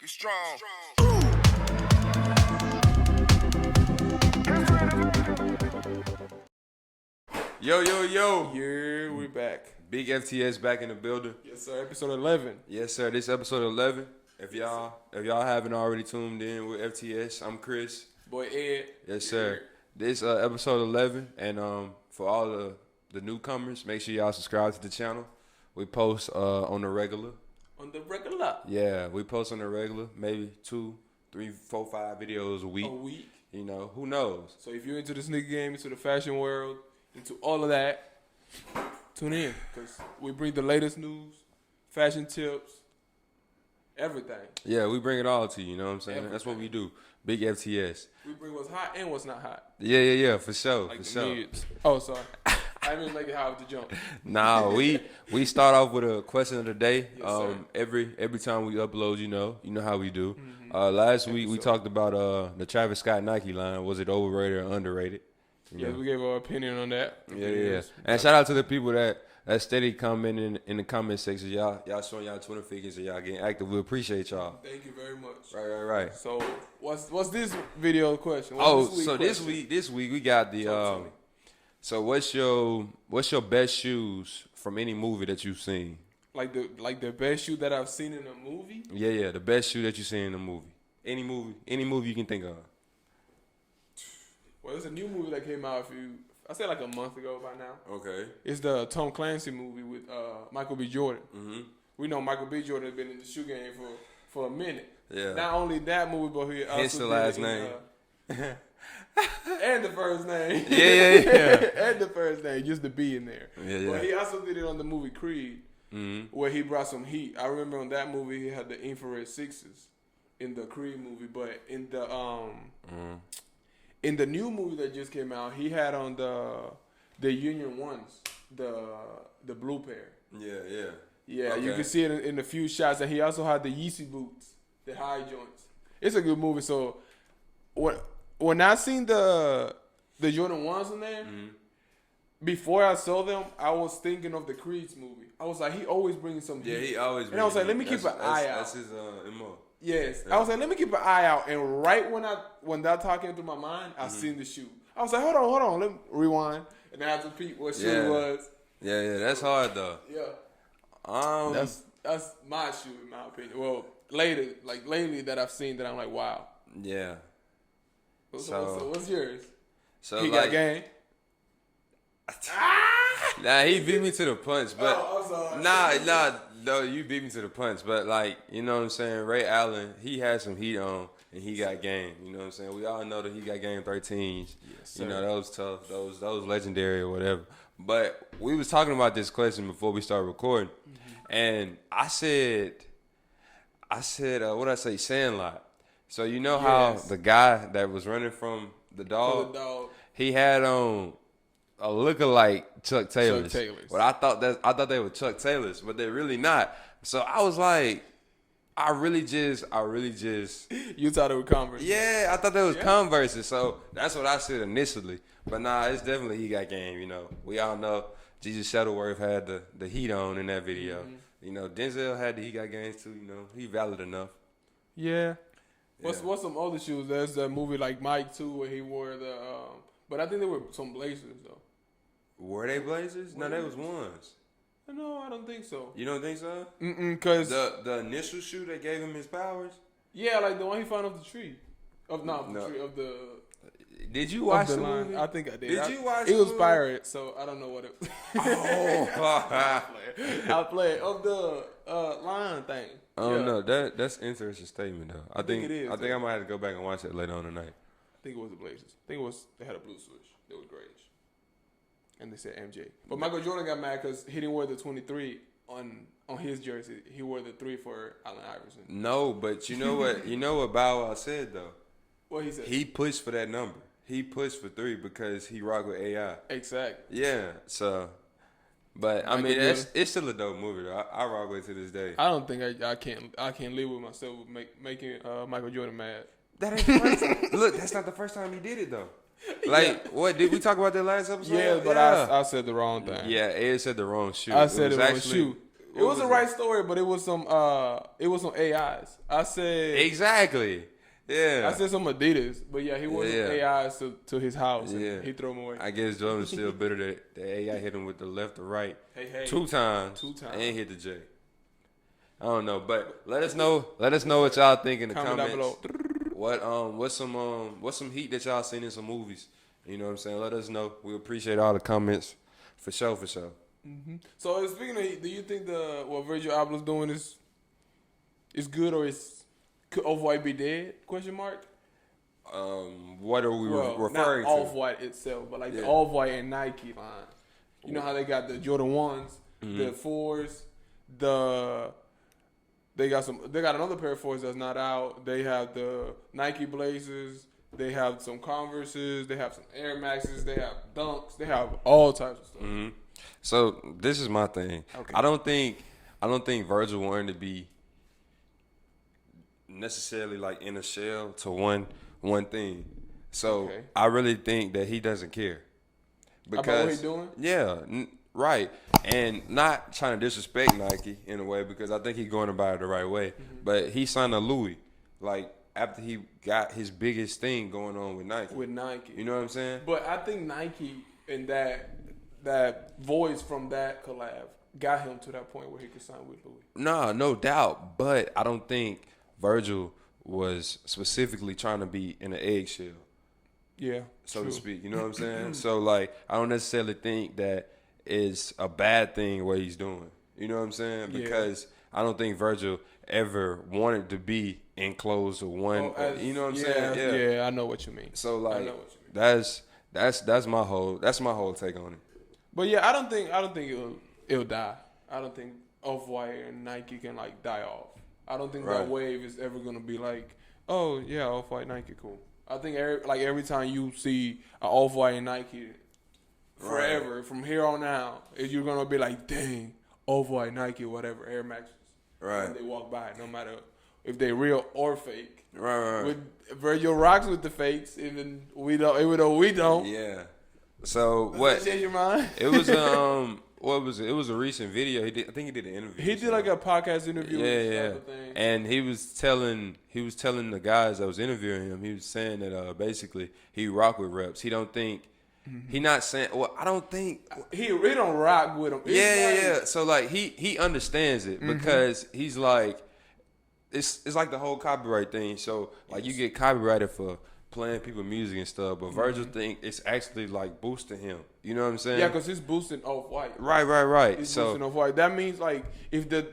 We strong. Yo. Yeah, we back. Big FTS back in the building. Yes, sir. Episode 11. Yes, sir. This is episode 11. If y'all haven't already tuned in with FTS, I'm Chris. Boy Ed. Yes, sir. This episode 11, and for all the newcomers, make sure y'all subscribe to the channel. We post on the regular. On the regular. Yeah, we post on the regular, maybe 2, 3, 4, 5 videos a week. A week. You know, who knows? So if you're into the sneaker game, into the fashion world, into all of that, tune in because we bring the latest news, fashion tips, everything. Yeah, we bring it all to you. You know what I'm saying? Everything. That's what we do. Big FTS. We bring what's hot and what's not hot. Yeah, for sure, Like for the sure. mids. Oh, sorry. I didn't make it high with the jump. Nah, we start off with a question of the day. Yes, sir. Every time we upload, you know how we do. Mm-hmm. Last week we talked about the Travis Scott Nike line. Was it overrated or underrated? Yeah, we gave our opinion on that. Yeah. And shout out to the people that steady commenting in the comment section. Y'all showing y'all Twitter figures and y'all getting active. We appreciate y'all. Thank you very much. Right. So what's this video question? This week we got the. So what's your best shoes from any movie that you've seen? Like the best shoe that I've seen in a movie? Yeah, the best shoe that you've seen in a movie. Any movie you can think of. Well, there's a new movie that came out like a month ago by now. Okay. It's the Tom Clancy movie with Michael B. Jordan. Mm-hmm. We know Michael B. Jordan has been in the shoe game for a minute. Yeah. Not only that movie, but he also Hence the did last it name. And the first name. Yeah. And the first name, just the B in there. Yeah. But he also did it on the movie Creed, Mm-hmm. where he brought some heat. I remember on that movie he had the infrared sixes in the Creed movie, but in the in the new movie that just came out, he had on the Union Ones, the blue pair. Yeah. Yeah, Okay. you can see it in a few shots, and he also had the Yeezy boots, the high joints. It's a good movie. So when I seen the Jordan 1s in there, before I saw them, I was thinking of the Creed's movie. I was like, he always brings some heat. Yeah, he always. And I was like, let me keep an eye out. That's his MO. Yes, Yeah. I was like, let me keep an eye out. And right when that thought came through my mind, I seen the shoe. I was like, hold on, let me rewind, and I had to repeat what shoe it was. Yeah, that's hard though. Yeah. That's my shoe in my opinion. Well, lately that I've seen that I'm like, wow. Yeah. So what's yours? So He got game. Nah, he beat me to the punch, but I'm sorry. no, you beat me to the punch, but like, you know what I'm saying? Ray Allen, he had some heat on, and he got game. You know what I'm saying? We all know that he got game 13s. Yes, sir. You know, those tough, those legendary or whatever. But we was talking about this question before we started recording, and I said, what did I say? Sandlot. So you know how the guy that was running from the dog, he had on a lookalike Chuck Taylors. But I thought they were Chuck Taylors, but they're really not. So I was like, I really just You thought it was Converse. yeah, I thought they was Converses. So that's what I said initially. But nah, it's definitely he got game, you know. We all know Jesus Shuttleworth had the heat on in that video. Mm-hmm. You know, Denzel had the he got games too, you know. He valid enough. Yeah. What's some other shoes? There's that movie like Mike too, where he wore the but I think they were some Blazers though. Were they Blazers? No, they was ones. No, I don't think so. You don't think so? Cause The initial shoe that gave him his powers? yeah, like the one he found off the tree. Of the Did you watch the line. movie? I think I did. Did you watch it? the Was movie? pirated, so I don't know what it. Oh, I played of the line thing. I don't know. That's an interesting statement though. I think it is, I think I might have to go back and watch it later on tonight. I think it was the Blazers. I think they had a blue switch. They was grayish. And they said MJ. But Michael Jordan got mad because he didn't wear the 23 on his jersey. He wore the 3 for Allen Iverson. No, but you know what? You know what Bow Wow said though. What he said? He pushed for that number. He pushed for 3 because he rocked with AI. Exactly. Yeah. So, but I mean, it's still a dope movie though. I rock with it to this day. I don't think I can't live with myself making Michael Jordan mad. That ain't the first time. Look, that's not the first time he did it though. Like, what did we talk about that last episode? Yeah, but I said the wrong thing. Yeah, Ed said the wrong shoe. I said the wrong shoe. It was the right story, but it was some AIs. I said exactly. Yeah. I said some Adidas, but yeah, he wore some AIs to his house and he threw them away. I guess Jordan's still better that the AI hit him with the left or right. Hey. Two times. And hit the J. I don't know, but let us know what y'all think in the comments. Down below. What's some heat that y'all seen in some movies? You know what I'm saying? Let us know. We appreciate all the comments. For sure. Mm-hmm. So speaking of heat, do you think what Virgil Abloh's doing is good, or could Off-White be dead? Question mark. What are we referring not to? Off-White itself, but like the Off-White and Nike line. You know how they got the Jordan 1s, the 4s, they got another pair of 4s that's not out. They have the Nike Blazers. They have some Converses. They have some Air Maxes. They have Dunks. They have all types of stuff. Mm-hmm. So this is my thing. Okay. I don't think Virgil wanted to be necessarily like in a shell to one thing. So I really think that he doesn't care. Because about what he's doing? Yeah, right. And not trying to disrespect Nike in a way, because I think he's going about it the right way. Mm-hmm. But he signed a Louis, like, after he got his biggest thing going on with Nike. You know what I'm saying? But I think Nike and that voice from that collab got him to that point where he could sign with Louis. No doubt. But I don't think Virgil was specifically trying to be in an eggshell. Yeah. So to speak. You know what I'm saying? So, like, I don't necessarily think that is a bad thing what he's doing. You know what I'm saying? Because I don't think Virgil ever wanted to be enclosed or one. You know what I'm saying? Yeah, I know what you mean. So, like, that's my whole take on it. But yeah, I don't think it'll die. I don't think Off-White and Nike can like die off. I don't think that wave is ever gonna be like, oh yeah, Off-White, Nike, cool. I think every time you see an Off-White and Nike, forever from here on out, you're gonna be like, dang, Off-White, Nike, whatever, Air Maxes. Right. And they walk by, no matter if they real or fake. Right. With Virgil rocks with the fakes, even though we don't. Yeah. So Does what? That change your mind? It was what was it? It was a recent video. I think he did an interview. He did like a podcast interview. Yeah. And he was telling the guys that was interviewing him. He was saying that basically he rock with reps. He don't think. He not saying. Well, I don't think he don't rock with them. Yeah. So like he understands it because he's like, it's like the whole copyright thing. So like you get copyrighted for playing people music and stuff, but Virgil think it's actually like boosting him. You know what I'm saying? Yeah, because he's boosting Off-White. Right. He's boosting Off-White. That means like if the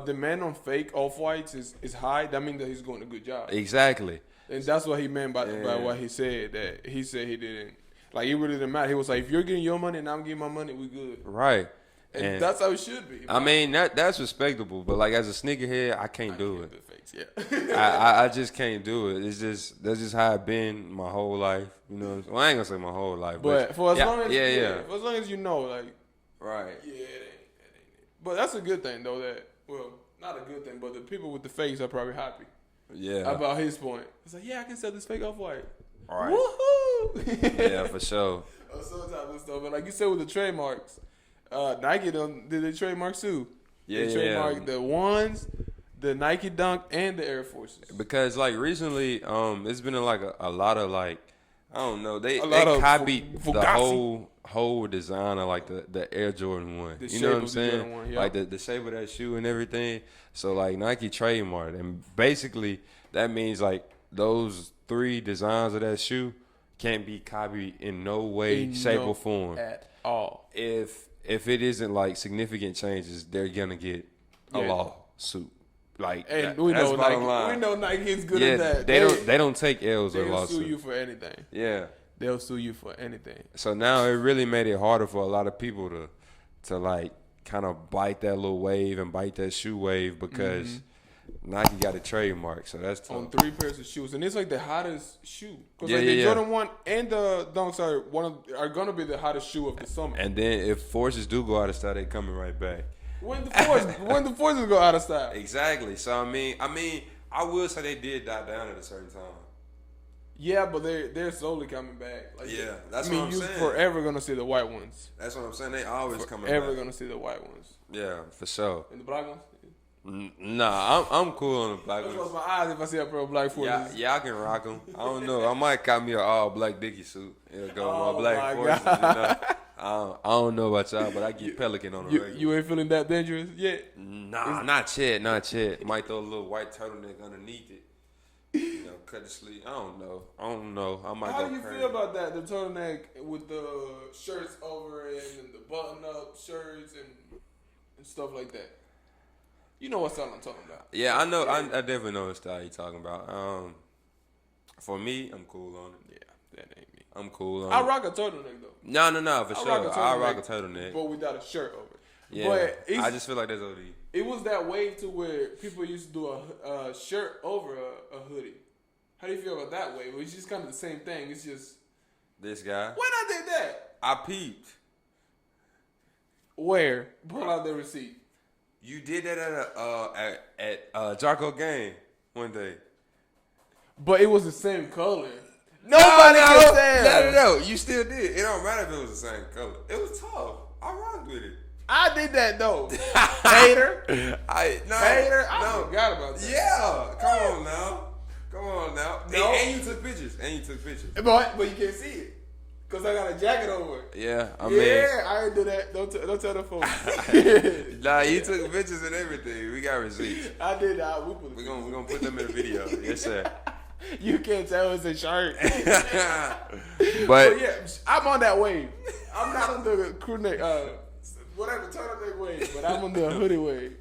demand on fake Off-Whites is high, that means that he's doing a good job. Exactly. And that's what he meant by what he said. That he said he didn't. Like, it really didn't matter. He was like, if you're getting your money and I'm getting my money, we good. Right. And that's how it should be. I mean, that's respectable. But, like, as a sneakerhead, I can't do it. Fakes, I just can't do it. That's just how I've been my whole life. You know what I'm saying? Well, I ain't going to say my whole life. But for as long as for as long as you know, like. Right. Yeah, it ain't. But that's a good thing, though, that, well, not a good thing, but the people with the fakes are probably happy. Yeah. About his point. It's like, yeah, I can sell this fake Off-White. All right. Woohoo! Yeah, for sure. Some type of stuff. But like you said with the trademarks, Nike did they trademark too? Yeah, they trademarked the ones, the Nike Dunk, and the Air Forces. Because like recently, it's been like a lot of like, I don't know, they copied the whole design of like the Air Jordan 1. You know what I'm saying? 1, yeah. Like the shape of that shoe and everything. So like Nike trademarked, and basically that means like those 3 designs of that shoe can't be copied in no way, shape, or form at all. If it isn't like significant changes, they're gonna get a lawsuit. Like, and we know Nike is good at that. They don't take L's or lawsuits. They'll sue you for anything. Yeah, they'll sue you for anything. So now it really made it harder for a lot of people to like kind of bite that little wave and bite that shoe wave because. Nike got a trademark, so that's tough. On 3 pairs of shoes, and it's like the hottest shoe. Because the Jordan 1 and the Dunks are gonna be the hottest shoe of the summer. And then if forces do go out of style, they coming right back. When the forces go out of style. Exactly. So I mean, I will say they did die down at a certain time. Yeah, but they're slowly coming back. Like, Yeah, that's what I'm saying. You're forever gonna see the white ones. That's what I'm saying. They always coming back. Forever gonna see the white ones. Yeah, for sure. And the black ones? Nah, I'm cool on the black I ones. close my eyes if I see a pair of black forces. Yeah, I can rock them. I don't know. I might cop me an all black Dickie suit. It'll go with my black my forces. You know? I don't know about y'all, but I get Pelican on the regular. You ain't feeling that dangerous yet? Nah, not yet. Might throw a little white turtleneck underneath it. You know, cut the sleeve. I don't know. I might. How do you feel about that? The turtleneck with the shirts over it and the button-up shirts and stuff like that. You know what style I'm talking about. Yeah, I know. I definitely know what style you're talking about. For me, I'm cool on it. Yeah, that ain't me. I'm cool on it. I rock a turtleneck though. No, for sure. I rock a turtleneck, but without a shirt over it. Yeah, but I just feel like that's OD. It was that wave to where people used to do a shirt over a hoodie. How do you feel about that wave? It's just kind of the same thing. It's just this guy. When I did that, I peeped. Where? Pull out the receipt. You did that at Jarko game one day. But it was the same color. Nobody can tell. No. You still did. It don't matter if it was the same color. It was tough. I rocked with it. I did that though. Hater. Hater. I forgot about that. Yeah. Come on now. No. And you took pictures. But you can't see it. Cause I got a jacket over it. Yeah, I didn't do that. Don't tell the folks. Nah, you took pictures and everything. We got receipts. I did. We're gonna put them in the video. Yes, sir. You can't tell it's a shirt. but yeah, I'm on that wave. I'm not on the crew neck, whatever turtleneck wave, but I'm on the hoodie wave.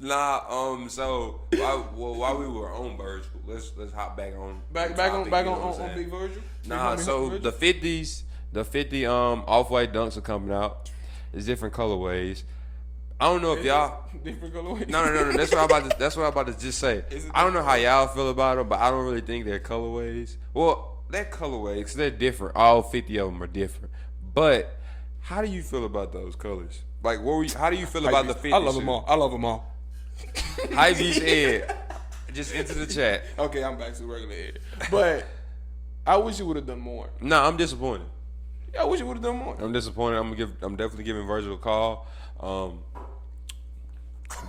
Nah, so while we were on Virgil, let's hop back on back on Big Virgil. Nah, so the 50 off-white dunks are coming out. It's different colorways. I don't know if y'all different colorways. No. That's what I'm about to just say. I don't know how y'all feel about them, but I don't really think they're colorways. Well, they're colorways 'cause they're different. All 50 of them are different. But how do you feel about those colors? Like, how do you feel about the 50? I love them all. Hypebeast Ed, just enter the chat. Okay, I'm back to regular Ed. But I wish you would have done more. Nah, I'm disappointed. Yeah, I wish you would have done more. I'm disappointed. I'm definitely giving Virgil a call.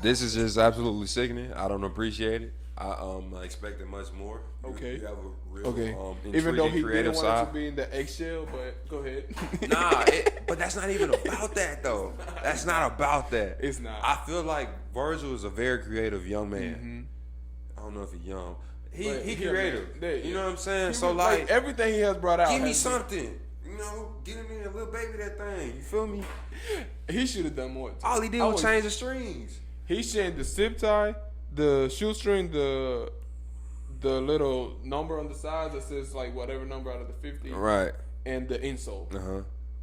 This is just absolutely sickening. I don't appreciate it. I expected much more. Okay. You have a real even though he creative didn't want side. it to be in the eggshell, but go ahead. Nah, but that's not even about that though. That's not about that. It's not. I feel like Virgil is a very creative young man. Mm-hmm. I don't know if he's young. He He creative. You know what I'm saying? So like everything he has brought out. Give me something. You know, get him in a little baby that thing. You feel me? He should have done more. Too. All he did was change the strings. He changed the zip tie, the shoestring, the little number on the side that says like whatever number out of the 50. Right. And the insole.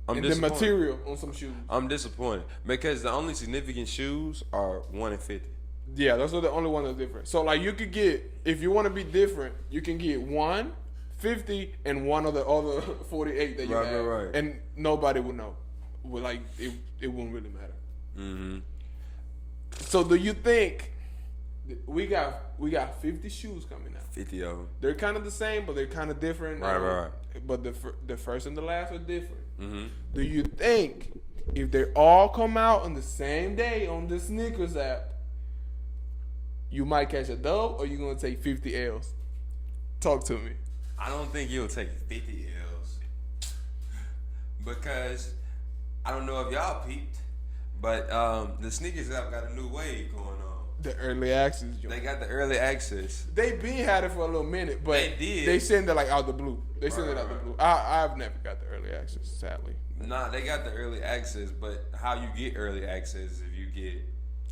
And the material on some shoes. I'm disappointed because the only significant shoes are 1 and 50. Yeah, those are the only ones that's different. So like you could get, if you want to be different, you can get 1, 50, and one of the other 48 that you have. Right. And nobody would know. Well, like it wouldn't really matter. Mm-hmm. So do you think we got 50 shoes coming out? 50 of them. They're kind of the same, but they're kind of different. Right. But the first and the last are different. Mm-hmm. Do you think if they all come out on the same day on the sneakers app, you might catch a dub, or you gonna take 50 L's? Talk to me. I don't think you'll take 50 L's because I don't know if y'all peeped, but the sneakers app got a new wave going on. The early access joint. They got the early access. They been had it for a little minute, but they did. They send it like out the blue. They send it out the blue. I've never got the early access, sadly. Nah, they got the early access, but how you get early access is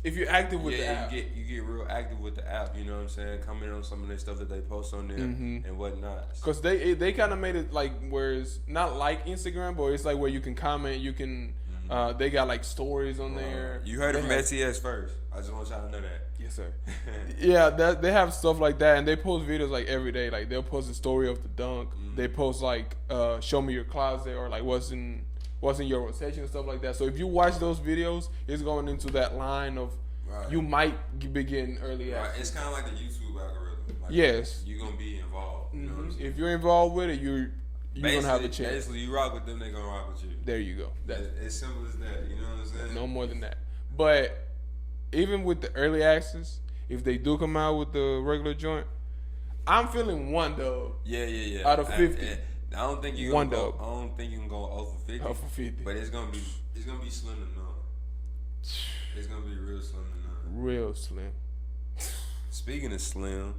if you're active with the app. you get real active with the app. You know what I'm saying? Comment on some of the stuff that they post on there and whatnot. Because they kind of made it like where it's not like Instagram, but it's like where you can comment. You can. They got like stories on there. You heard it from FTS first. I just want y'all to know that. Yes, sir. Yeah, they have stuff like that, and they post videos like every day. Like they'll post a story of the dunk. They post like show me your closet or like what's in your rotation and stuff like that. So if you watch those videos, it's going into that line of you might be getting early access. It's kind of like the YouTube algorithm. Like, yes. You're going to be involved. You know what I'm saying? If you're involved with it, you're going to have a chance. Basically, you rock with them, they're going to rock with you. There you go. It's simple as that. You know what I'm saying? No more than that. But even with the early access, if they do come out with the regular joint, I'm feeling one dub. Yeah. Out of 50. I don't think you one can go. dub. I don't think you can go over 50. Over 50. But it's gonna be slim to none. It's gonna be real slim to none. Real slim. Speaking of slim,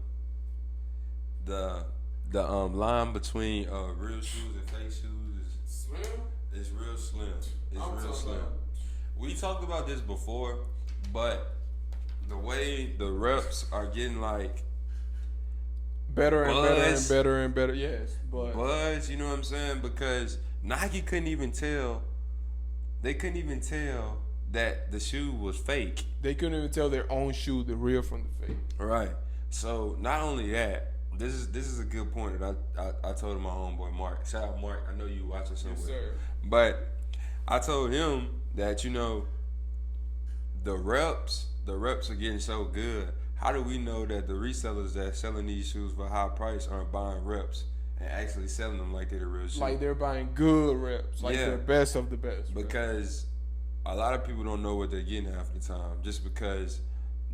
the line between real shoes and fake shoes is Slim? It's real slim. It's real slim. We talked about this before, but the way the reps are getting like better and better. Yes, but buzz, you know what I'm saying? Because Nike couldn't even tell. They couldn't even tell that the shoe was fake. They couldn't even tell their own shoe, the real from the fake. Right. So not only that, this is a good point that I told my homeboy Mark. Shout out Mark. I know you watching somewhere. Yes, sir. But I told him that the reps are getting so good. How do we know that the resellers that selling these shoes for high price aren't buying reps and actually selling them like they're the real shoe? Like they're buying good reps, like they're best of the best. Because a lot of people don't know what they're getting half the time, just because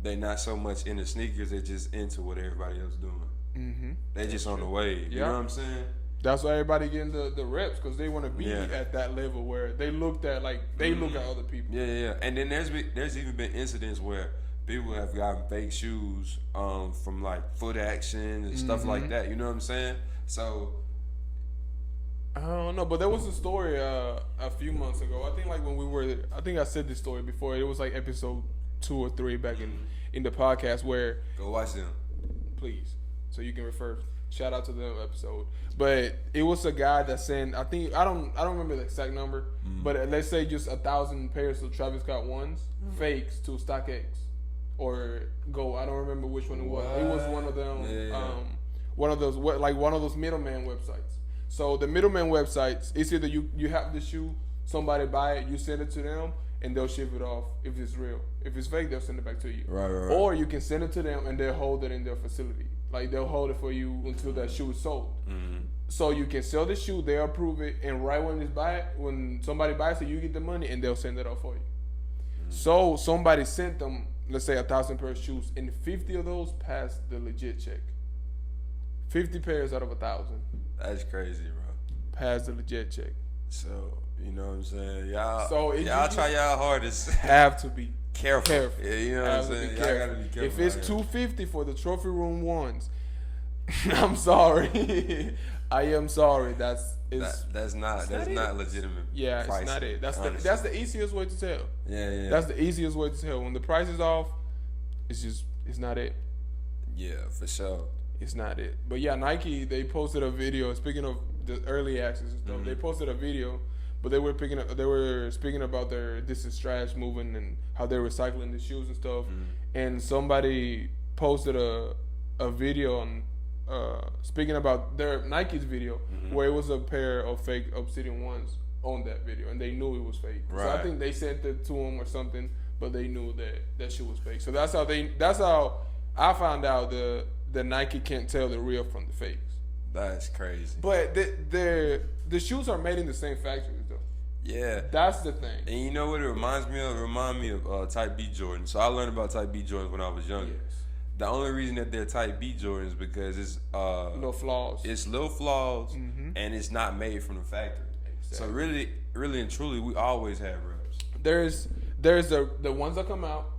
they're not so much into sneakers, they're just into what everybody else doing. Mm-hmm. They just on the wave. You know what I'm saying? That's why everybody getting the reps, because they want to be at that level where they look at other people. Yeah. And then there's even been incidents where people have gotten fake shoes from like Foot Action and stuff like that. You know what I'm saying? So I don't know, but there was a story a few months ago. I think I said this story before. It was like episode 2 or 3 back in the podcast where go watch them, please, so you can refer. Shout out to the episode. But it was a guy that sent, I don't remember the exact number, but let's say just 1,000 pairs of Travis Scott ones, fakes to StockX or Go. I don't remember which one it was. It was one of them, one of those middleman websites. So the middleman websites, it's either you have the shoe, somebody buy it, you send it to them, and they'll ship it off if it's real. If it's fake, they'll send it back to you. Right. Or you can send it to them and they'll hold it in their facility. Like they'll hold it for you until that shoe is sold. Mm-hmm. So you can sell the shoe, they'll approve it, and right when somebody buys it, you get the money and they'll send it off for you. Mm-hmm. So somebody sent them, let's say 1,000 pairs of shoes, and 50 of those passed the legit check. 50 pairs out of 1,000. That's crazy, bro. Passed the legit check. So you know what I'm saying, y'all. So y'all try y'all hardest. Have to be careful. Yeah, you know what I'm saying. Y'all gotta be careful. If it's $250 for the trophy room ones, I'm sorry. I am sorry. That's not legitimate. Yeah, pricing, it's not it. That's the easiest way to tell. Yeah. That's the easiest way to tell. When the price is off, it's not it. Yeah, for sure. It's not it. But yeah, Nike, they posted a video. Speaking of the early access and stuff, they posted a video, but they were speaking about their "this is trash" movement and how they're recycling the shoes and stuff. And somebody posted a video on speaking about their Nike's video where it was a pair of fake Obsidian ones on that video, and they knew it was fake. Right. So I think they sent it to them or something, but they knew that shit was fake. So that's how I found out the Nike can't tell the real from the fakes. That's crazy. But the shoes are made in the same factories though. Yeah. That's the thing. And you know what it reminds me of? It reminds me of Type B Jordans. So I learned about Type B Jordans when I was younger. Yes. The only reason that they're Type B Jordans is because it's little flaws. It's little flaws, and it's not made from the factory. Exactly. So really and truly, we always have reps. There's the ones that come out.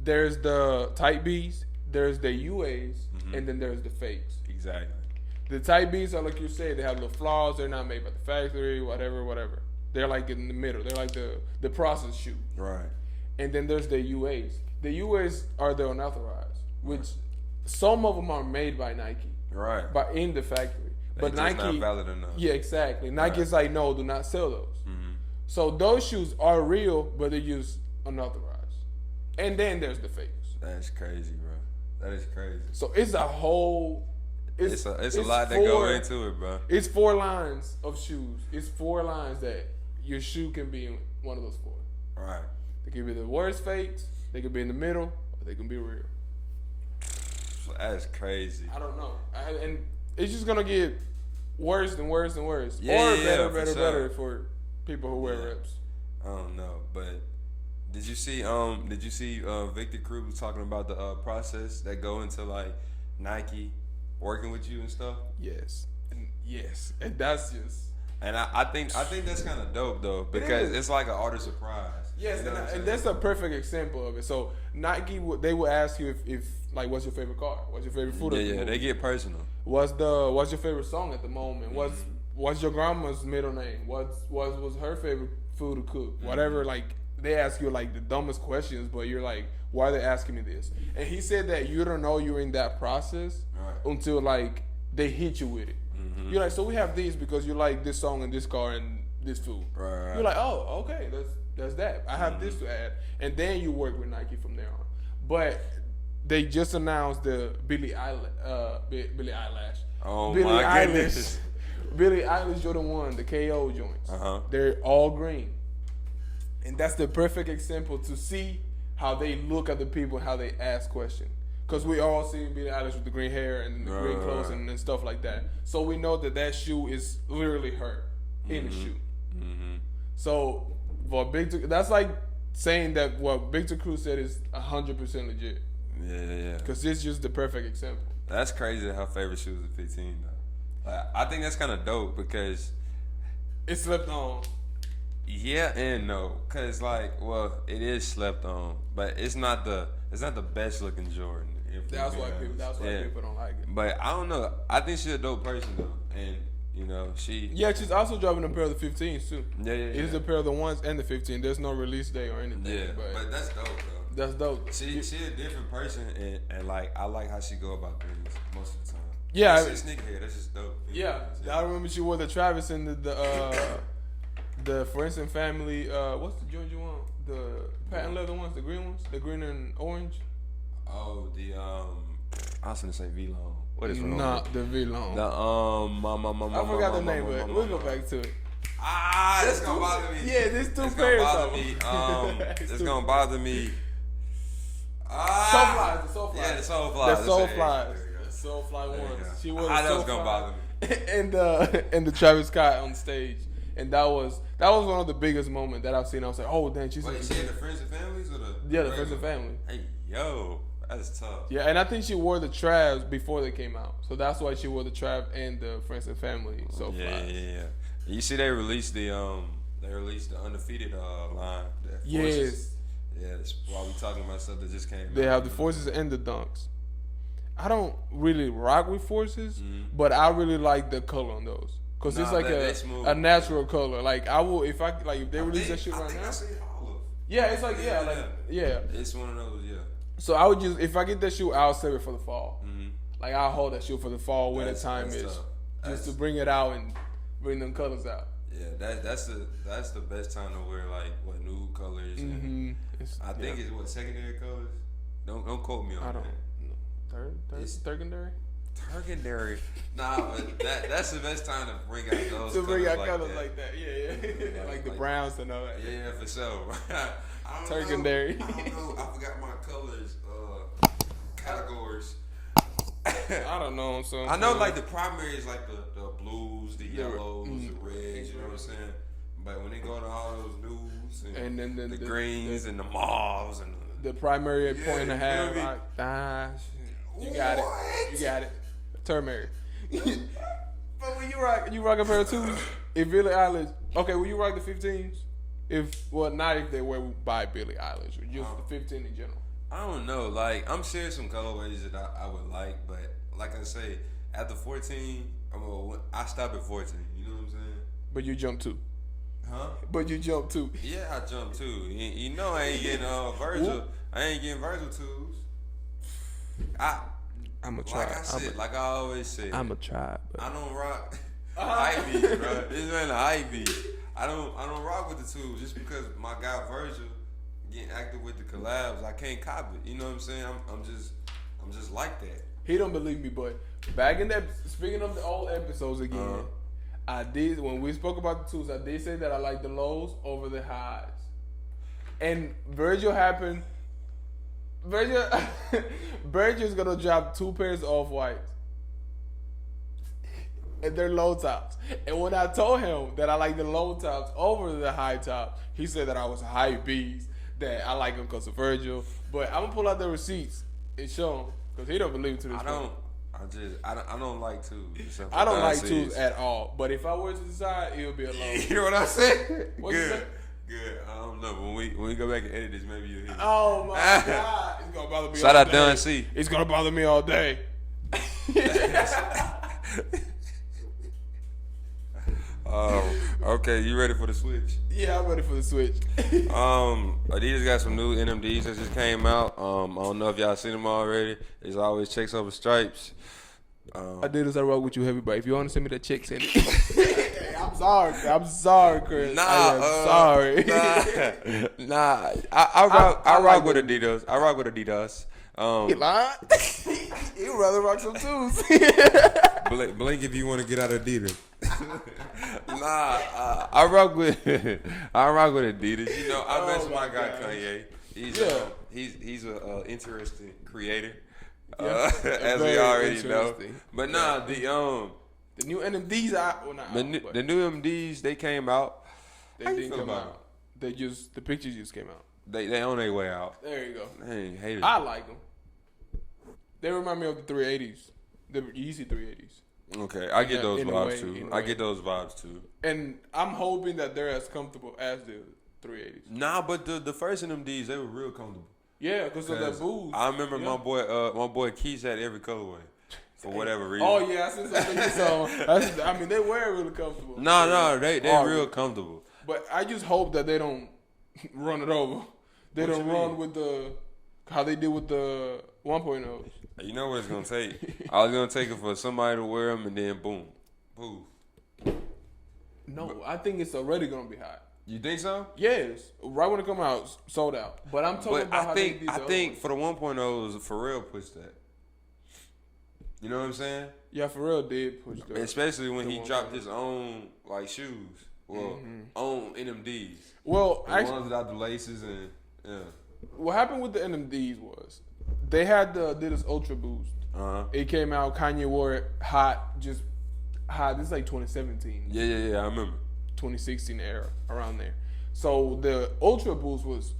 There's the Type Bs. There's the UAs, and then there's the fakes. Exactly. The Type Bs are like you say, they have little flaws. They're not made by the factory, whatever. They're like in the middle. They're like the process shoe. Right. And then there's the UAs. The UAs are the unauthorized, which some of them are made by Nike. Right. But in the factory. But Nike not valid enough. Yeah, exactly. Nike's like, no, do not sell those. So those shoes are real, but they're just unauthorized. And then there's the fakes. That's crazy, bro. That is crazy. So it's a whole. It's a lot that go into it, bro. It's 4 lines of shoes. It's 4 lines that your shoe can be in one of those 4. Right. They could be the worst fakes. They could be in the middle, or they can be real. That's crazy. I don't know. And it's just gonna get worse and worse and worse. Yeah, or yeah, better for people who wear reps. I don't know, but did you see Victor Cruz talking about the process that go into like Nike working with you and stuff? Yes, and that's just. And I think that's kind of dope though, because it's like an artist surprise. Yes, you know and that's a perfect example of it. So Nike, they will ask you if like, what's your favorite car? What's your favorite food? Yeah, they get personal. What's your favorite song at the moment? What's your grandma's middle name? What was her favorite food to cook? Whatever, like they ask you like the dumbest questions, but you're like, why are they asking me this? And he said that you don't know you're in that process until like they hit you with it. You're like, so we have these because you like this song and this car and this food. Right. You're like, oh, okay, that's that. I have this to add, and then you work with Nike from there on. But they just announced the Billie Eilish. Oh my goodness. Billie Eilish Jordan 1, the KO joints. They're all green, and that's the perfect example to see how they look at the people and how they ask questions. Because we all see Billie Eilish with the green hair and the green clothes and stuff like that. So we know that shoe is literally her in the shoe. So for that's like saying that what Victor Cruz said is 100% legit. Yeah. Because it's just the perfect example. That's crazy that her favorite shoe is a 15 though. Like, I think that's kind of dope because it's slept on. Yeah and no, cause like, well, it is slept on, but it's not the best looking Jordan. That's why people don't like it. But I don't know. I think she's a dope person though, and you know she. Yeah, she's also driving a pair of the 15s too. Yeah. It's a pair of the ones and the 15. There's no release day or anything. Yeah, but that's dope though. That's dope. She a different person, and like I like how she go about things most of the time. Yeah, she's sneakerhead. That's just dope. Yeah, I remember she wore the Travis and the Friends and Family. What's the joint you want? The patent leather ones, the green ones, the green and orange. Oh, I was gonna say V-Long. What is wrong? Not the V-Long. I forgot the name, but we'll go back to it. That's gonna bother me. Yeah, there's two pairs of them. It's gonna bother me. Soulflies, the Soulflies. Yeah, the Soulflies. The Soulflies. The Soulfly ones. She wore the that was gonna bother me. and the Travis Scott on stage. And that was one of the biggest moments that I've seen. I was like, oh, damn, she's. Wait, she had the Friends and Families or the? Yeah, the Friends and Family. Hey, yo, that's tough. Yeah, and I think she wore the Travs before they came out, so that's why she wore the Trav and the Friends and Family. So yeah. You see, they released the undefeated line. Yes. Yeah, that's while we talking about stuff that just came. They have the Forces and the Dunks. I don't really rock with Forces, but I really like the color on those. Cause it's like a natural color. Like I will if they release that shit right now. Yeah, it's like yeah. It's one of those, yeah. So I would just if I get that shoe, I'll save it for the fall. Like I'll hold that shoe for the fall when the time is, just to bring it out and bring them colors out. Yeah, that's the best time to wear like what nude colors. And I think it's what secondary colors. Don't quote me on that. I don't know. It's secondary. Turkendary. Nah, but that's the best time to bring out those. To bring out colors like that, yeah. like the browns and all that. Yeah, for sure. Turkendary. I don't know. I forgot my colors categories. I don't know. So I know like the primary is like the blues, the yellows, the reds. You know what I'm saying? But when they go to all those nudes and then the greens and the mauves and the primary at point and a half. You got it. Termary. But when you rock a pair of twos, if Billie Eilish, okay, will you rock the 15s? Not if they were by Billie Eilish, or just the 15 in general. I don't know. Like, I'm sure some colorways that I would like, but like I say, after 14, I stop at 14. You know what I'm saying? But you jump too. Huh? But you jump too. Yeah, I jump too. You know I ain't getting Virgil. I ain't getting Virgil twos. I'm a try. Like I always say, I'm a try. I don't rock Ivies, bro. This man an Ivy. I don't rock with the twos just because my guy Virgil getting active with the collabs. I can't cop it. You know what I'm saying? I'm just like that. He don't believe me, but back in that, speaking of the old episodes again, I did when we spoke about the twos. I did say that I like the lows over the highs, and Virgil happened. Berger's gonna drop 2 pairs of Off-Whites. And they're low tops. And when I told him that I like the low tops over the high tops, he said that I was a high beast, that I like them because of Virgil. But I'm gonna pull out the receipts and show him because he don't believe to this point. I don't like twos. I don't like twos at all. But if I were to decide, it would be a low. You know what I said? What you say? Good. I don't know. When we go back and edit this, maybe you'll hear it. Oh my God. It's gonna bother me Shout all out day. Don C. It's gonna bother me all day. Okay, you ready for the switch? Yeah, I'm ready for the switch. Adidas got some new NMDs that just came out. I don't know if y'all seen them already. It's always checks over stripes. Adidas, I rock with you heavy, but if you want to send me the check, send it. I'm sorry, Chris. Sorry. I rock with Adidas. I rock with Adidas. He lied. He'd rather rock some twos. Blink if you want to get out of Adidas. I rock with Adidas. You know, I mess with my guy Kanye. He's a interesting creator, as we already know. But the new NMDs the new MDs they came out. They didn't come out. The pictures just came out. They on their way out. There you go. Hey, hate it. I like them. They remind me of the 380s, the Yeezy 380s. Okay, I get those vibes too. I get those vibes too. And I'm hoping that they're as comfortable as the 380s. Nah, but the first NMDs they were real comfortable. Yeah, because of that boost. I remember my boy Keith had every colorway for whatever reason. Oh yeah, I seen something. I mean, they were really comfortable. No, they're real comfortable. But I just hope that they don't run it over. They don't run with how they did with the 1.0s. You know what it's gonna take? I was gonna take it for somebody to wear them and then boom, poof. No, I think it's already gonna be hot. You think so? Yes, right when it come out, sold out. But I'm talking about how they did I think for the 1.0s, Pharrell pushed that. You know what I'm saying? Yeah, Pharrell did push that. Especially when he dropped his own shoes, own NMDs. Well, the ones without the laces and yeah. What happened with the NMDs was they had the Adidas Ultra Boost. It came out. Kanye wore it hot, just hot. This is like 2017. Yeah. I remember 2016 era around there. So the Ultra Boost was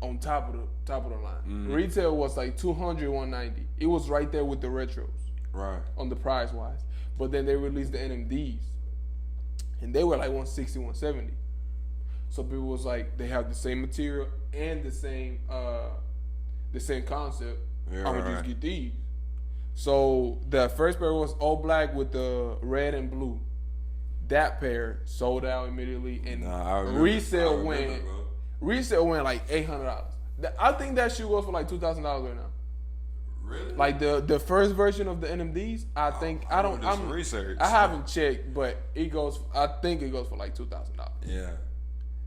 on top of the line. Mm-hmm. Retail was like 200, 190. It was right there with the retros. Right. On the price wise, but then they released the NMDs, and they were like 160, 170. So people was like, they have the same material and the same concept. I'm gonna just get these. So the first pair was all black with the red and blue. That pair sold out immediately, and resale went like $800. I think that shoe goes for like $2,000 right now. Really? Like the first version of the NMDs, I think I'm research. I haven't checked, but it goes. I think it goes for like $2,000. Yeah.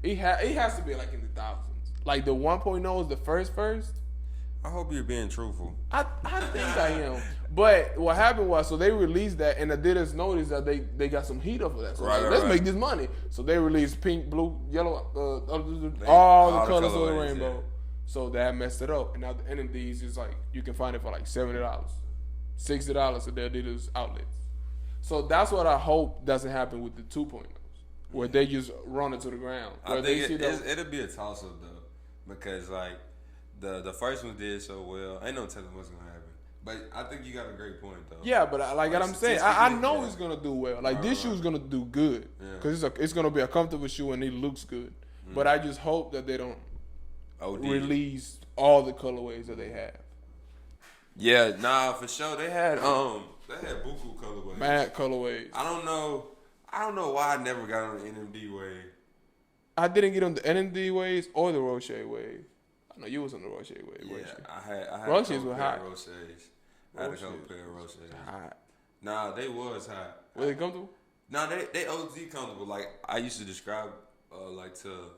It has to be like in the thousands. Like the 1.0 is the first. I hope you're being truthful. I think I am. But what happened was, so they released that, and Adidas noticed that they got some heat over that. So let's make this money. So they released pink, blue, yellow, all the colors of the rainbow. Yeah. So that messed it up. And now the NMDs is like, you can find it for like $70, $60 at the Adidas outlets. So that's what I hope doesn't happen with the 2.0s, where they just run it to the ground. I think it'll be a toss-up though, because like the first one did so well. Ain't no telling what's gonna happen. But I think you got a great point though. Yeah, but like I'm saying, I know it's gonna do well. Like this shoe's gonna do good because it's gonna be a comfortable shoe and it looks good. Mm. But I just hope that they don't release all the colorways that they have. Yeah, nah, for sure. They had buku colorways. Mad colorways. I don't know why I never got on the NMD wave. I didn't get on the NMD waves or the Roche wave. I know you was on the Roche wave. Yeah, I had Roches were hot. I had a couple pair of Roches. Hot. Nah, they was hot. Were they comfortable? Nah, they OD comfortable. Like I used to describe like to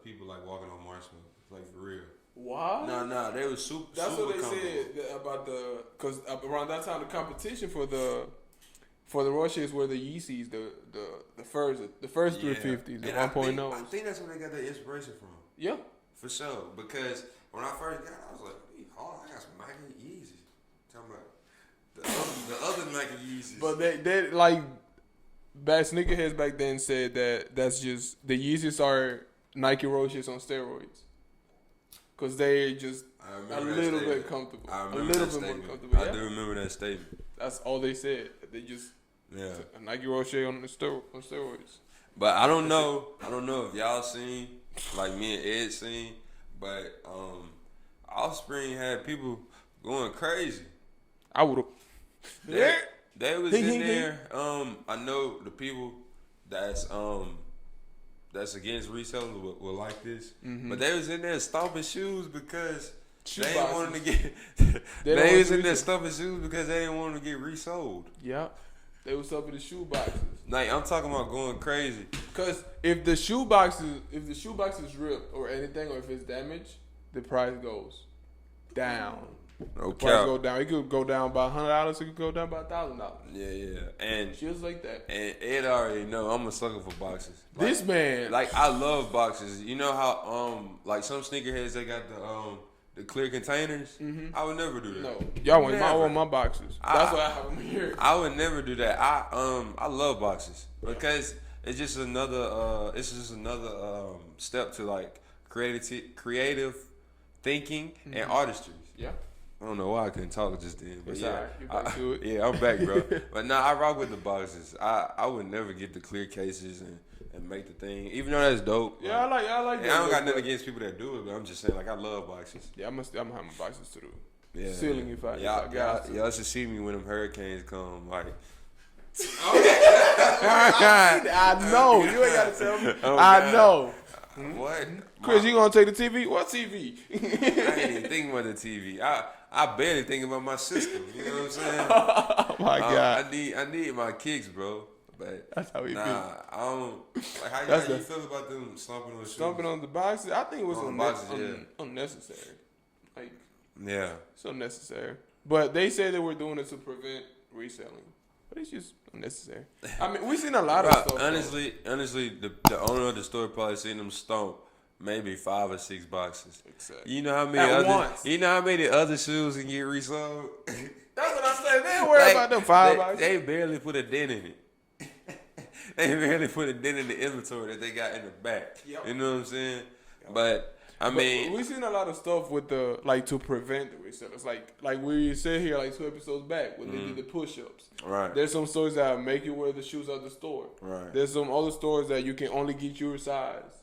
people like walking on marshmallows, like for real. What? No, they was super. That's super what they said about because around that time the competition for the Roches were the Yeezys, the first 350s, the 1.0s. I think that's where they got their inspiration from. Yeah, for sure. Because when I first got it, I was like, oh, I got some Nike Yeezys. Talking about the other Nike Yeezys. But they like bad sneakerheads back then said that's just the Yeezys are Nike Roaches on steroids. Cause they just a little bit comfortable. I remember a little that bit statement. more comfortable. I do remember that statement. That's all they said. They just a Nike Roche on steroids. But I don't know if y'all seen, like me and Ed seen, but Offspring had people going crazy. I would've. They was in there. I know the people that's against resellers will like this, but they was in there stomping shoes because they didn't want to get. They was in there stomping shoes because they didn't want to get resold. Yeah, they was up in the shoe boxes. Like I'm talking about going crazy. Cause if the shoe box is ripped or anything, or if it's damaged, the price goes down. No the price go down. It could go down by $100. It could go down by $1,000. Yeah. And shit like that. And Ed already know I'm a sucker for boxes. Like, this man, like I love boxes. You know how like some sneakerheads they got the clear containers. Mm-hmm. I would never do that. No, y'all want my boxes. That's why I have them here. I would never do that. I love boxes because it's just another step to like creative thinking and artistry. Yeah. I don't know why I couldn't talk just then, but yeah, you're back to it. Yeah, I'm back, bro. But nah, I rock with the boxes. I would never get the clear cases and make the thing, even though that's dope. Yeah, I like that. I don't got nothing against people that do it, but I'm just saying, like, I love boxes. Yeah, I'm having boxes to do. Yeah, ceiling if I got y'all should see me when them hurricanes come, like. I know you ain't gotta tell me. I know. What? Chris, you gonna take the TV? What TV? I ain't even thinking about the TV. I barely think about my system. You know what I'm saying? Oh my God. I need my kicks, bro. But that's how we feel. I don't. Like how you feel about them stomping on the shoes? Stomping on the boxes. I think it was unnecessary. Like it's unnecessary. But they say they were doing it to prevent reselling. But it's just unnecessary. I mean, we've seen a lot of stuff. Honestly, the owner of the store probably seen them stomp maybe 5 or 6 boxes. Exactly. You know how many other shoes can get resold? That's what I'm saying. They ain't worried about them 5 boxes. They barely put a dent in it. They barely put a dent in the inventory that they got in the back. Yep. You know what I'm saying? But I mean, we've seen a lot of stuff with the to prevent the resellers. Like we said here, 2 episodes back when they did the push-ups. Right. There's some stores that make you wear the shoes at the store. Right. There's some other stores that you can only get your size.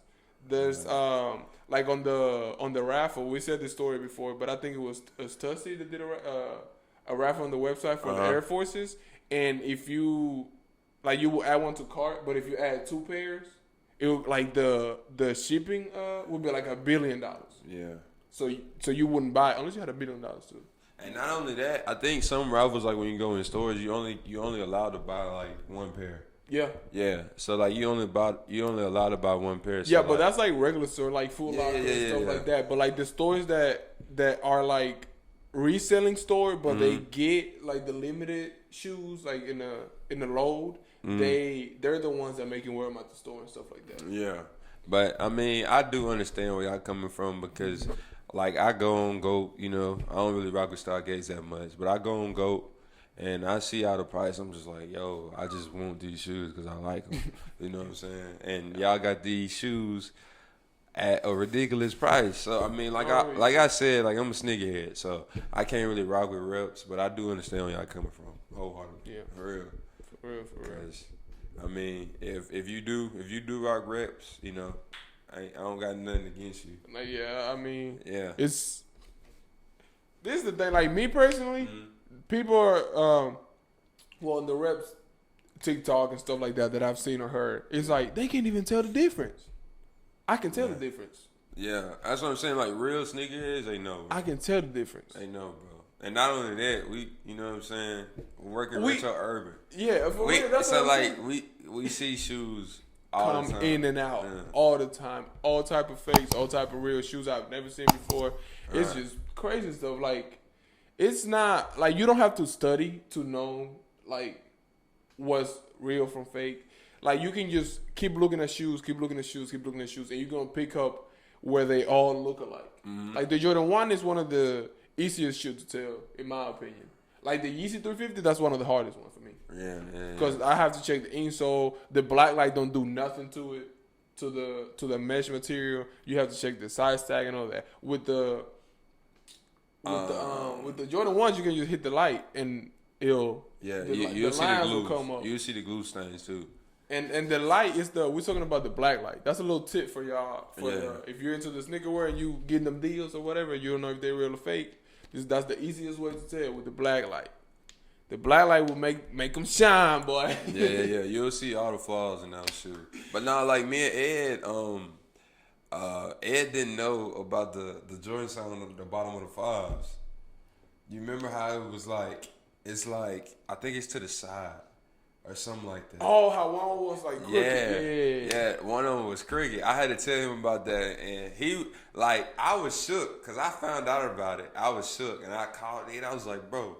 There's like on the raffle. We said this story before, but I think it was Tussie that did a raffle on the website for the Air Forces. And if you you will add one to cart, but if you add 2 pairs, it would, the shipping would be $1 billion. Yeah. So you wouldn't buy it unless you had $1 billion too. And not only that, I think some raffles when you go in stores, you only allowed to buy 1 pair. Yeah. Yeah. So you only allowed to buy 1 pair. So yeah, but that's regular store, Foot Locker and stuff like that. But the stores that are reselling store, but they get the limited shoes in the load. They're the ones that make you wear them at the store and stuff like that. Yeah, but I mean, I do understand where y'all coming from because, I go on GOAT, I don't really rock with Stargates that much, but I go on GOAT and I see all the price. I'm just like, yo, I just want these shoes because I like them. You know what I'm saying? And y'all got these shoes at a ridiculous price. So I mean, I said, I'm a sneakerhead, so I can't really rock with reps, but I do understand where y'all coming from wholeheartedly. Yeah, for real. For real. Because, I mean, if you do rock reps, I don't got nothing against you. I mean, this is the thing. Me personally, people are in the reps, TikTok and stuff like that I've seen or heard. It's they can't even tell the difference. I can tell the difference. Yeah, that's what I'm saying. Real sneakerheads, they know. I can tell the difference. They know, bro. And not only that, you know what I'm saying, we're working retro urban. Yeah, we see shoes all the time. In and out all the time. All type of fakes, all type of real shoes I've never seen before. It's just crazy stuff. It's not you don't have to study to know what's real from fake. You can just keep looking at shoes, and you're gonna pick up where they all look alike. Like the Jordan 1 is one of the easiest shoes to tell, in my opinion. Like the Yeezy 350, that's one of the hardest ones for me. Yeah. Because I have to check the insole. The black light don't do nothing to it, to the mesh material. You have to check the size tag and all that. With the Jordan 1s, you can just hit the light and it'll you'll see the glue. Come up. You'll see the glue stains too. And the light is we're talking about the black light. That's a little tip for y'all. If you're into the sneaker wear and you getting them deals or whatever, you don't know if they're real or fake. That's the easiest way to tell with the black light. The black light will make them shine, boy. Yeah. You'll see all the flaws in that shoe. But now, like me and Ed didn't know about the Jordan sign on the bottom of the fives. You remember how it was like? It's like I think it's to the side. Or something like that. Oh, how one was like crooked. Yeah. One of them was crooked. I had to tell him about that, and he I was shook because I found out about it. I was shook, and I called it. I was like, bro,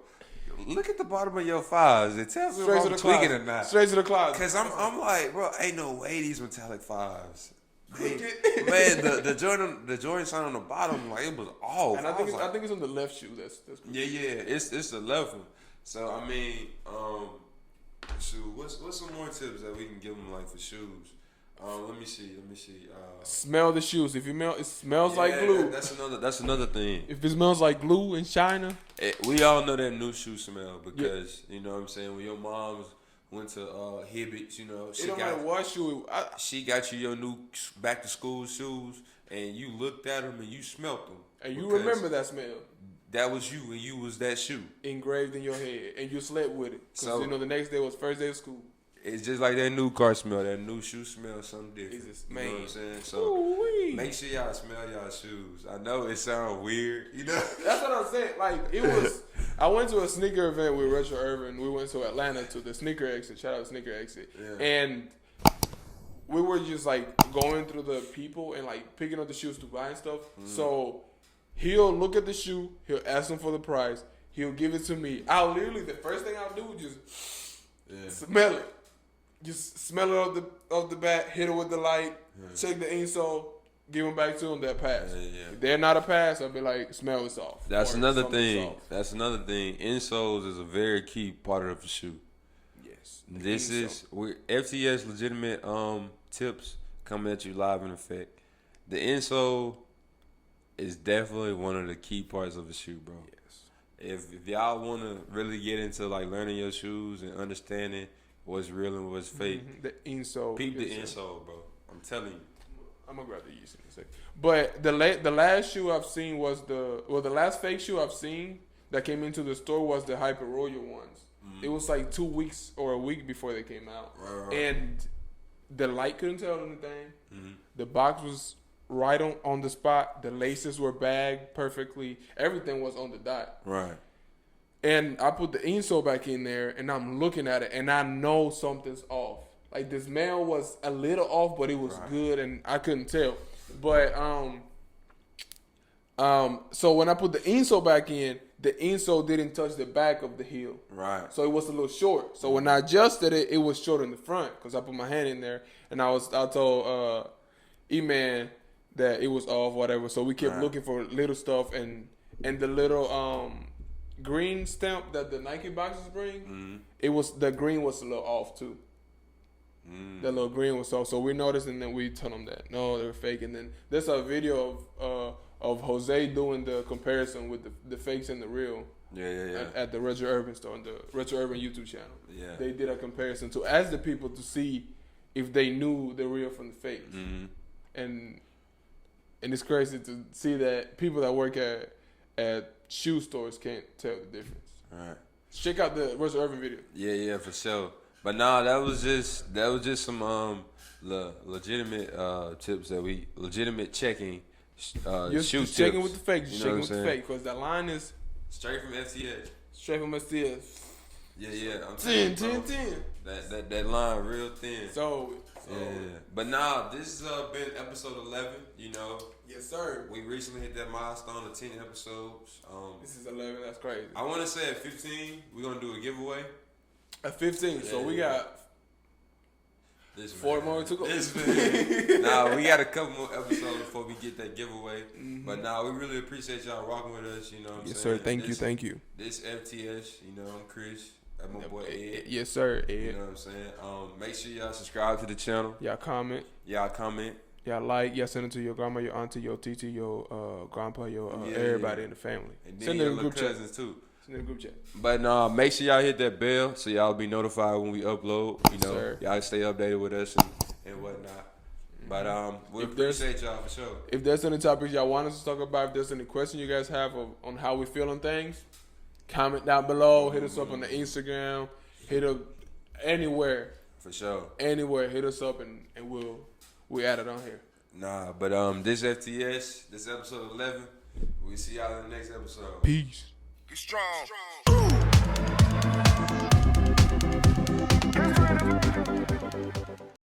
look at the bottom of your fives. It tells me if I'm tweaking or not. Straight to the closet. Because I'm like, bro, ain't no way these metallic fives. Man, the Jordan sign on the bottom, like it was off. And I think it's on the left shoe. That's cool. Yeah. It's the left one. So I mean, shoot, what's some more tips that we can give them like for shoes? Let me see. Smell the shoes. If it smells like glue. That's another thing. If it smells like glue in China, we all know that new shoe smell because you know what I'm saying. When your mom went to Hibbett's, you know, it don't matter what shoe. She got you your new back to school shoes, and you looked at them and you smelt them, and you remember that smell. That was you, and you was that shoe engraved in your head, and you slept with it. Because you know the next day was first day of school. It's just like that new car smell, that new shoe smell, something different. You know what I'm saying? So make sure y'all smell y'all shoes. I know it sounds weird, you know. That's what I'm saying. Like it was. I went to a sneaker event with Retro Urban. We went to Atlanta to the Sneaker Exit. Shout out Sneaker Exit. Yeah. And we were just like going through the people and like picking up the shoes to buy and stuff. So he'll look at the shoe. He'll ask him for the price. He'll give it to me. I'll literally, the first thing I'll do is just smell it. Just smell it off the bat, hit it with the light, check the insole, give them back to them, that pass. If they're not a pass, I'll be like, smell it's off. That's another thing. Insoles is a very key part of the shoe. Yes. This is FTS legitimate tips coming at you live in effect. The insole is definitely one of the key parts of the shoe, bro. Yes. If y'all want to really get into like learning your shoes and understanding what's real and what's fake, the insole. Peep the insole, bro. I'm telling you. I'm gonna grab the Yeezy in a second. But the last shoe I've seen was the last fake shoe I've seen that came into the store was the Hyper Royal ones. It was like 2 weeks or a week before they came out, and the light couldn't tell anything. The box was right on the spot. The laces were bagged perfectly. Everything was on the dot. Right. And I put the insole back in there, and I'm looking at it, and I know something's off. Like the smell was a little off, but it was good, and I couldn't tell. But so when I put the insole back in, the insole didn't touch the back of the heel. Right. So it was a little short. So when I adjusted it, it was short in the front because I put my hand in there, and I told E-Man that it was off, whatever. So we kept looking for little stuff, and the little green stamp that the Nike boxes bring, the green was a little off too. The little green was off, so we noticed, and then we told them that no, they were fake. And then there's a video of Jose doing the comparison with the fakes and the real. At the Retro Urban store, on the Retro Urban YouTube channel. Yeah, they did a comparison to ask the people to see if they knew the real from the fakes. And it's crazy to see that people that work at shoe stores can't tell the difference. All right. Check out the Retro Urban video. Yeah, for sure. But nah, that was just some legitimate tips that we legitimate checking shoe tips. Checking with the fake, just checking with the fake, because that line is straight from FTS. Straight from FTS. Yeah. I'm 10. That line real thin. So yeah. But nah, this has been episode 11. You know. Yes, sir. We recently hit that milestone of 10 episodes. This is 11. That's crazy. I want to say at 15, we're gonna do a giveaway. At 15, so we got. 4 more to go. Nah, we got a couple more episodes before we get that giveaway. But nah, we really appreciate y'all rocking with us. You know what I'm saying? Yes, sir. Thank you. This FTS, you know, I'm Chris. That's my boy Ed. Yes, sir, Ed. You know what I'm saying? Make sure y'all subscribe to the channel. Y'all comment. Y'all like. Y'all send it to your grandma, your auntie, your titi, your grandpa, your everybody in the family. And then send it your in the group cousins chat. too. Send it in the group chat. But make sure y'all hit that bell so y'all be notified when we upload. You know, sir. Y'all stay updated with us and whatnot. But we appreciate y'all for sure. If there's any topics y'all want us to talk about, if there's any questions you guys have on how we feel on things, comment down below. Hit us up on the Instagram. Hit up anywhere. For sure. Anywhere. Hit us up and we'll add it on here. Nah, but this FTS, this episode 11. We'll see y'all in the next episode. Peace. Be strong.